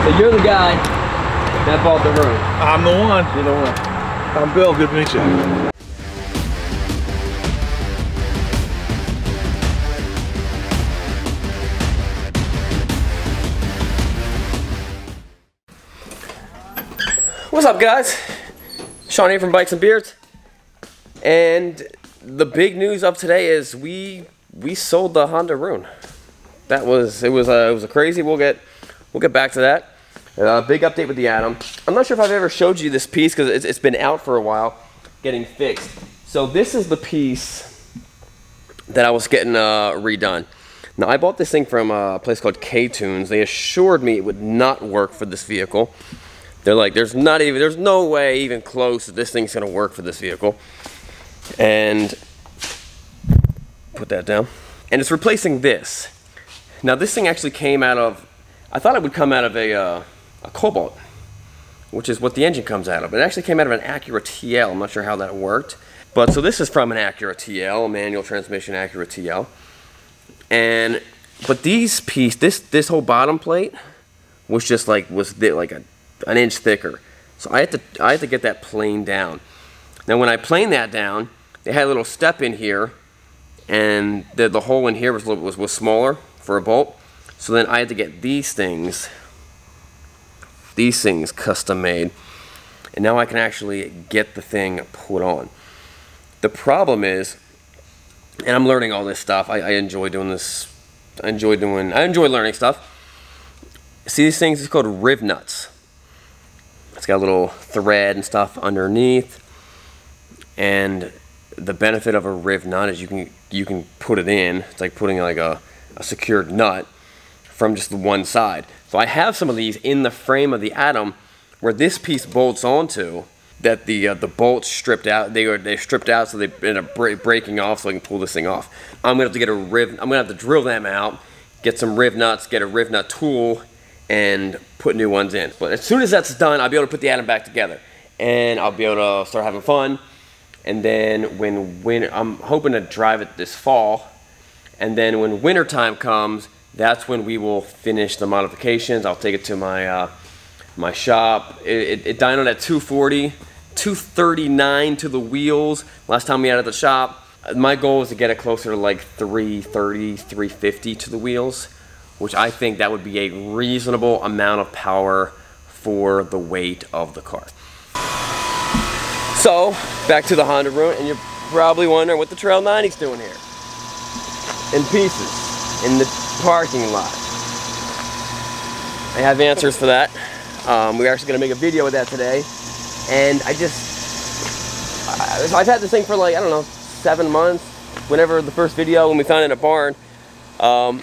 So you're the guy that bought the Rune. I'm the one. You're the one. I'm Bill. Good to meet you. What's up, guys? Sean here from Bikes and Beards, and the big news of today is we sold the Honda Rune. It was a crazy. We'll get back to that. Big update with the Atom. I'm not sure if I've ever showed you this piece because it's been out for a while, getting fixed. So this is the piece that I was getting redone. Now I bought this thing from a place called K-Tunes. They assured me it would not work for this vehicle. They're like, there's no way even close that this thing's gonna work for this vehicle. And put that down. And it's replacing this. Now this thing actually came out of, I thought it would come out of a Cobalt, which is what the engine comes out of. It actually came out of an Acura TL. I'm not sure how that worked. But so this is from an Acura TL, a manual transmission Acura TL. But this whole bottom plate was just like, an inch thicker. So I had to get that planed down. Now when I planed that down, they had a little step in here, and the hole in here was smaller for a bolt. So then I had to get these things custom made, and now I can actually get the thing put on. The problem is, and I'm learning all this stuff. I enjoy doing this. I enjoy learning stuff. See these things? It's called riv nuts. It's got a little thread and stuff underneath, and the benefit of a riv nut is you can put it in. It's like putting like a secured nut from just the one side. So I have some of these in the frame of the Atom where this piece bolts onto, that the bolts stripped out. They're stripped out, so they end up breaking off, so I can pull this thing off. I'm gonna have to drill them out, get some riv nuts, get a riv nut tool, and put new ones in. But as soon as that's done, I'll be able to put the Atom back together, and I'll be able to start having fun. And then when I'm hoping to drive it this fall, and then when winter time comes, that's when we will finish the modifications. I'll take it to my my shop. It dynoed at 240, 239 to the wheels last time we had it at the shop. My goal is to get it closer to like 330, 350 to the wheels, which I think that would be a reasonable amount of power for the weight of the car. So, back to the Honda Rune, and you're probably wondering what the Trail 90's doing here. In pieces, in the parking lot. I have answers for that. We're actually gonna make a video with that today. And I've had this thing for like, I don't know, 7 months, whenever the first video, when we found it in a barn. And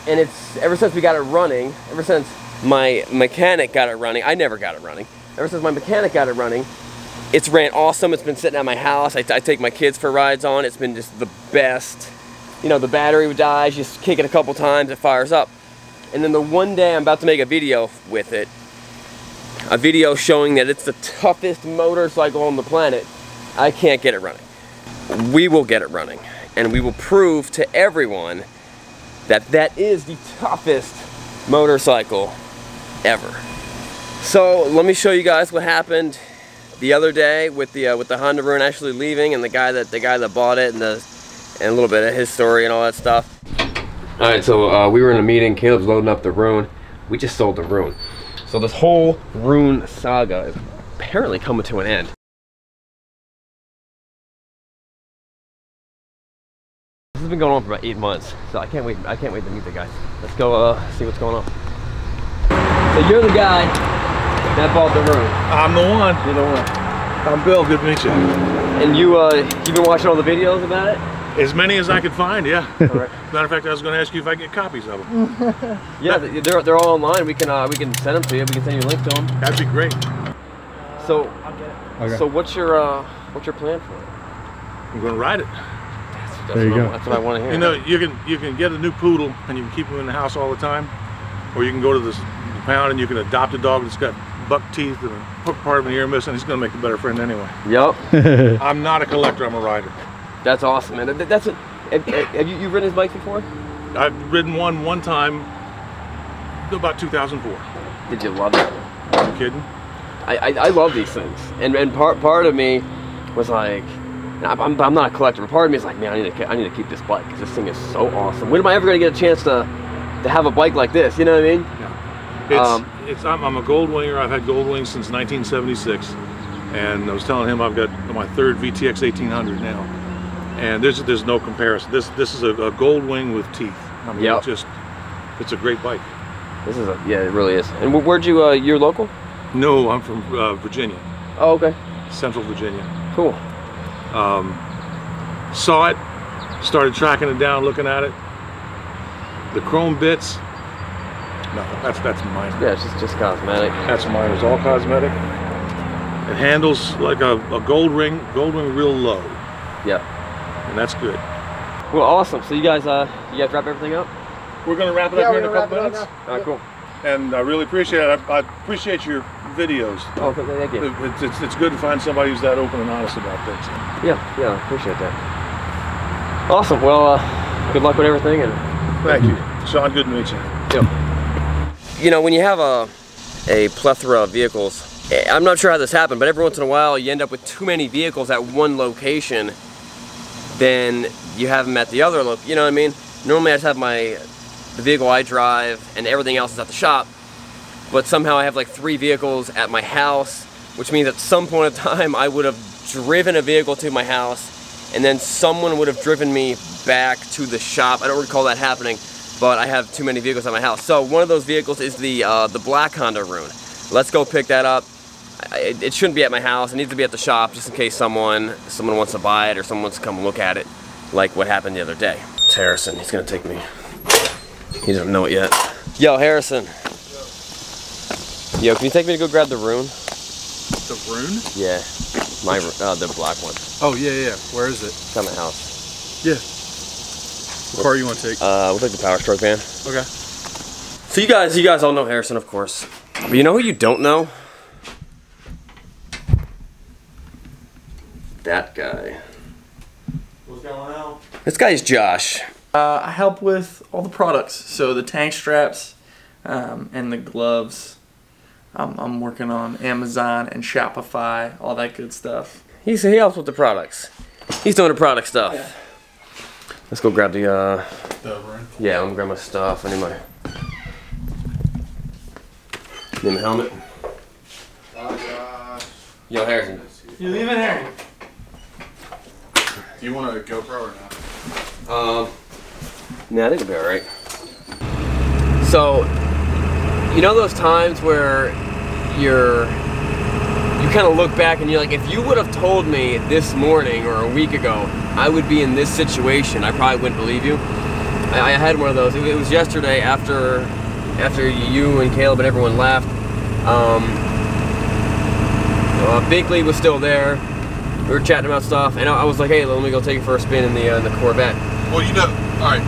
it's, ever since we got it running, ever since my mechanic got it running, I never got it running. Ever since my mechanic got it running, it's ran awesome. It's been sitting at my house. I take my kids for rides on. It's been just the best. You know, the battery dies, you just kick it a couple times, it fires up. And then the one day I'm about to make a video with it, a video showing that it's the toughest motorcycle on the planet, I can't get it running. We will get it running, and we will prove to everyone that that is the toughest motorcycle ever. So let me show you guys what happened the other day with the Honda Rune actually leaving, and the guy that bought it, and a little bit of his story and all that stuff. All right, so we were in a meeting. Caleb's loading up the Rune. We just sold the Rune. So this whole Rune saga is apparently coming to an end. This has been going on for about 8 months, so I can't wait to meet the guys. Let's go see what's going on. So you're the guy that bought the Rune. I'm the one. You're the one. I'm Bill. Good to meet you. And you've been watching all the videos about it? As many as I could find, yeah. All right. Matter of fact, I was going to ask you if I get copies of them. Yeah, they're all online. We can send them to you. We can send you a link to them. That'd be great. So, Okay. so what's your plan for it? I'm going to ride it. There you go. That's what I want to hear. You know, you can get a new poodle and you can keep him in the house all the time, or you can go to the pound and you can adopt a dog that's got buck teeth and a hook part of an ear missing. He's going to make a better friend anyway. Yep. I'm not a collector. I'm a rider. That's awesome, man. Have you ridden his bike before? I've ridden one time about 2004. Did you love it? I'm kidding. I love these things, and part of me was like, I'm not a collector, but part of me is like, man, I need to keep this bike because this thing is so awesome. When am I ever gonna get a chance to have a bike like this? You know what I mean? Yeah. I'm a gold winger. I've had gold wings since 1976, and I was telling him I've got my third VTX 1800 now, and there's no comparison. This is a gold wing with teeth. I mean, yep. It's a great bike. This is yeah, it really is. And where'd you you're local? No, I'm from Virginia. Oh, okay. Central Virginia. Cool. Saw it, started tracking it down, looking at it. The chrome bits, nothing. That's minor. Yeah, it's just cosmetic. That's minor. It's all cosmetic. It handles like a gold ring real low. Yep. And that's good. Well, awesome. So you guys wrap everything up? We're gonna wrap it up here in a couple minutes. All right, cool. And I really appreciate it. I appreciate your videos. Oh, thank you. It's good to find somebody who's that open and honest about things. Yeah, I appreciate that. Awesome. Well, good luck with everything. And thank you, Sean. Good to meet you. Yep. You know, when you have a plethora of vehicles, I'm not sure how this happened, but every once in a while you end up with too many vehicles at one location, then you have them at the other location. You know what I mean? Normally I just have the vehicle I drive and everything else is at the shop, but somehow I have like 3 vehicles at my house, which means at some point in time I would have driven a vehicle to my house and then someone would have driven me back to the shop. I don't recall that happening, but I have too many vehicles at my house. So one of those vehicles is the black Honda Rune. Let's go pick that up. It shouldn't be at my house. It needs to be at the shop just in case someone wants to buy it or someone wants to come look at it, like what happened the other day. It's Harrison. He's gonna take me. He doesn't know it yet. Yo, Harrison. Yo, can you take me to go grab the Rune? The Rune? Yeah, the black one. Oh yeah. Where is it? It's at my house. Yeah. What car you want to take? We'll take the Power Stroke van. Okay. So you guys all know Harrison, of course. But you know who you don't know? That guy. What's going on? This guy's Josh. I help with all the products, so the tank straps and the gloves. I'm working on Amazon and Shopify, all that good stuff. He helps with the products. He's doing the product stuff. Yeah. Let's go grab the Rune? yeah, let me grab my stuff. I need my helmet. Oh gosh. Yo, Harrison. You leaving here? Do you want a GoPro or not? Nah, I think it'll be alright. So, you know those times where you kind of look back and you're like, if you would have told me this morning or a week ago I would be in this situation, I probably wouldn't believe you. I had one of those. It was yesterday after you and Caleb and everyone left. Binkley was still there. We were chatting about stuff, and I was like, hey, let me go take it for a spin in the Corvette. Well, you know, all right,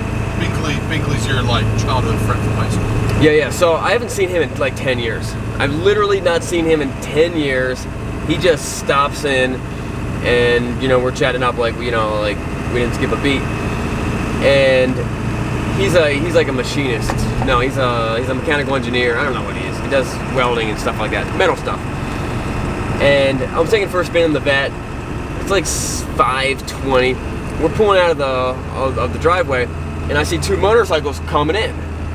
Binkley's your like childhood friend from high school. Yeah. So I haven't seen him in like 10 years. I've literally not seen him in 10 years. He just stops in, and we're chatting up like we didn't skip a beat. And he's like a machinist. No, he's a mechanical engineer. I don't know what he is. He does welding and stuff like that, metal stuff. And I was taking first spin in the vet. It's like 5:20. We're pulling out of the driveway, and I see 2 motorcycles coming in.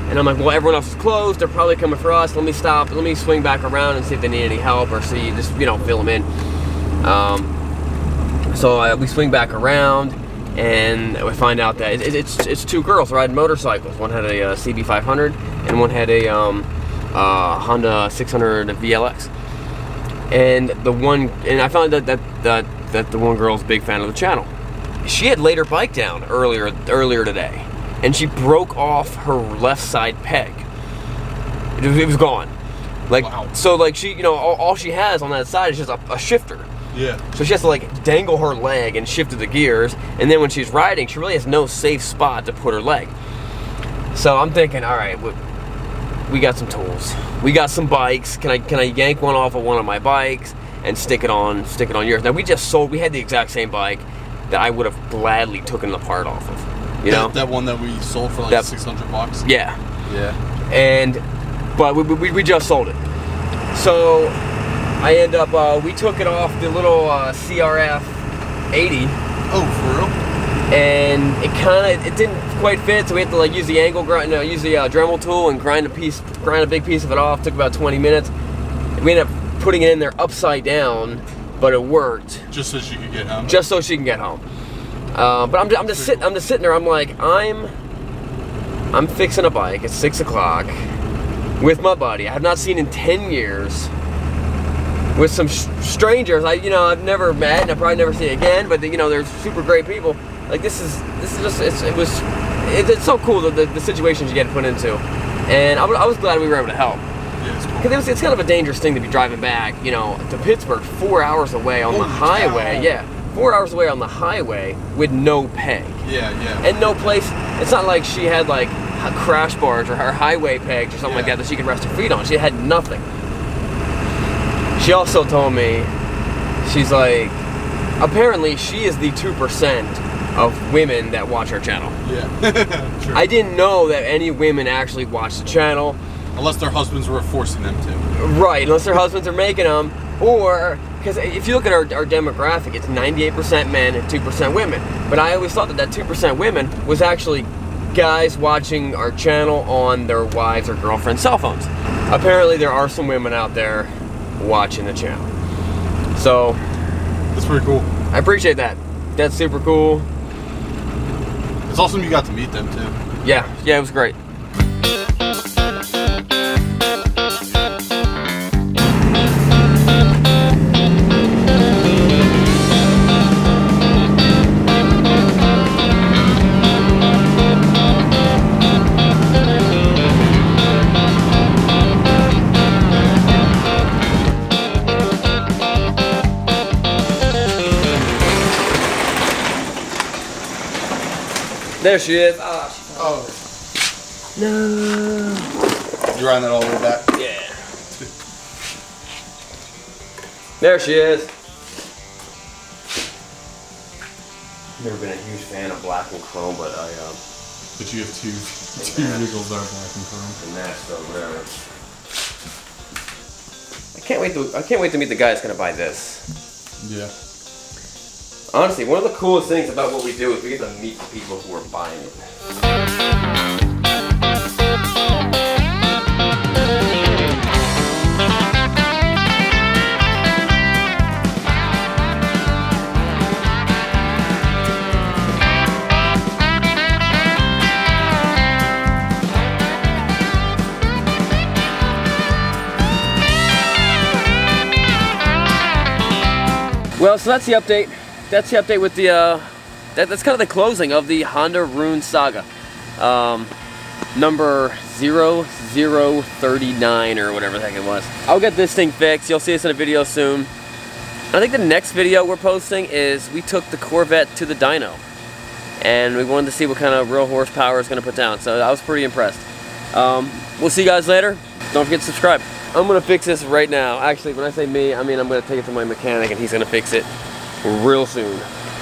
And I'm like, well, everyone else is closed. They're probably coming for us. Let me stop. Let me swing back around and see if they need any help or see, just fill them in. So we swing back around, and we find out that it's 2 girls riding motorcycles. One had a CB500, and one had a Honda 600 VLX. And I found that the one girl's a big fan of the channel. She had laid her bike down earlier today, and she broke off her left side peg. It was gone. Like, wow. So like she, all she has on that side is just a shifter. Yeah. So she has to like dangle her leg and shift to the gears, and then when she's riding, she really has no safe spot to put her leg. So I'm thinking, all right, we got some tools. We got some bikes. Can I yank one off of one of my bikes and stick it on yours? Now we had the exact same bike that I would have gladly taken the part off of. You know? That one that we sold for like $600 bucks? Yeah. Yeah. And but we just sold it. So I end up, we took it off the little CRF 80. Oh, for real? And it didn't quite fit, so we had to like use the angle grind, use the Dremel tool and grind a big piece of it off. Took about 20 minutes. We ended up putting it in there upside down, but it worked. Just so she could get home. Just so she can get home. But I'm just sitting there. I'm like, I'm fixing a bike at 6 o'clock with my buddy I have not seen in 10 years. With some strangers I've never met and I'll probably never see again, but they're super great people. Like this is just it's so cool the situations you get put into, and I was glad we were able to help. Yeah, it's cool. Because it's kind of a dangerous thing to be driving back, to Pittsburgh, 4 hours away on the highway. Cow. Yeah, 4 hours away on the highway with no peg. Yeah. And no place. It's not like she had like crash bars or her highway pegs or something like that she could rest her feet on. She had nothing. She also told me, she's like, apparently she is the 2% of women that watch our channel. Yeah. True. I didn't know that any women actually watch the channel. Unless their husbands were forcing them to. Right, unless their husbands are making them. Or, because if you look at our demographic, it's 98% men and 2% women. But I always thought that 2% women was actually guys watching our channel on their wives' or girlfriends' cell phones. Apparently there are some women out there watching the channel. So that's pretty cool. I appreciate that. That's super cool. It's awesome you got to meet them too. Yeah, it was great. There she is. Oh. No. You riding that all the way back? Yeah. There she is. Never been a huge fan of black and chrome, but But you have two vehicles that are black and chrome. And that's so rare. I can't wait to meet the guy that's gonna buy this. Yeah. Honestly, one of the coolest things about what we do is we get to meet the people who are buying it. Well, so that's the update. That's the update with the, that's kind of the closing of the Honda Rune saga. Number 0039 or whatever the heck it was. I'll get this thing fixed. You'll see us in a video soon. I think the next video we're posting is we took the Corvette to the dyno. And we wanted to see what kind of real horsepower it's going to put down. So I was pretty impressed. We'll see you guys later. Don't forget to subscribe. I'm going to fix this right now. Actually, when I say me, I mean I'm going to take it to my mechanic and he's going to fix it real soon.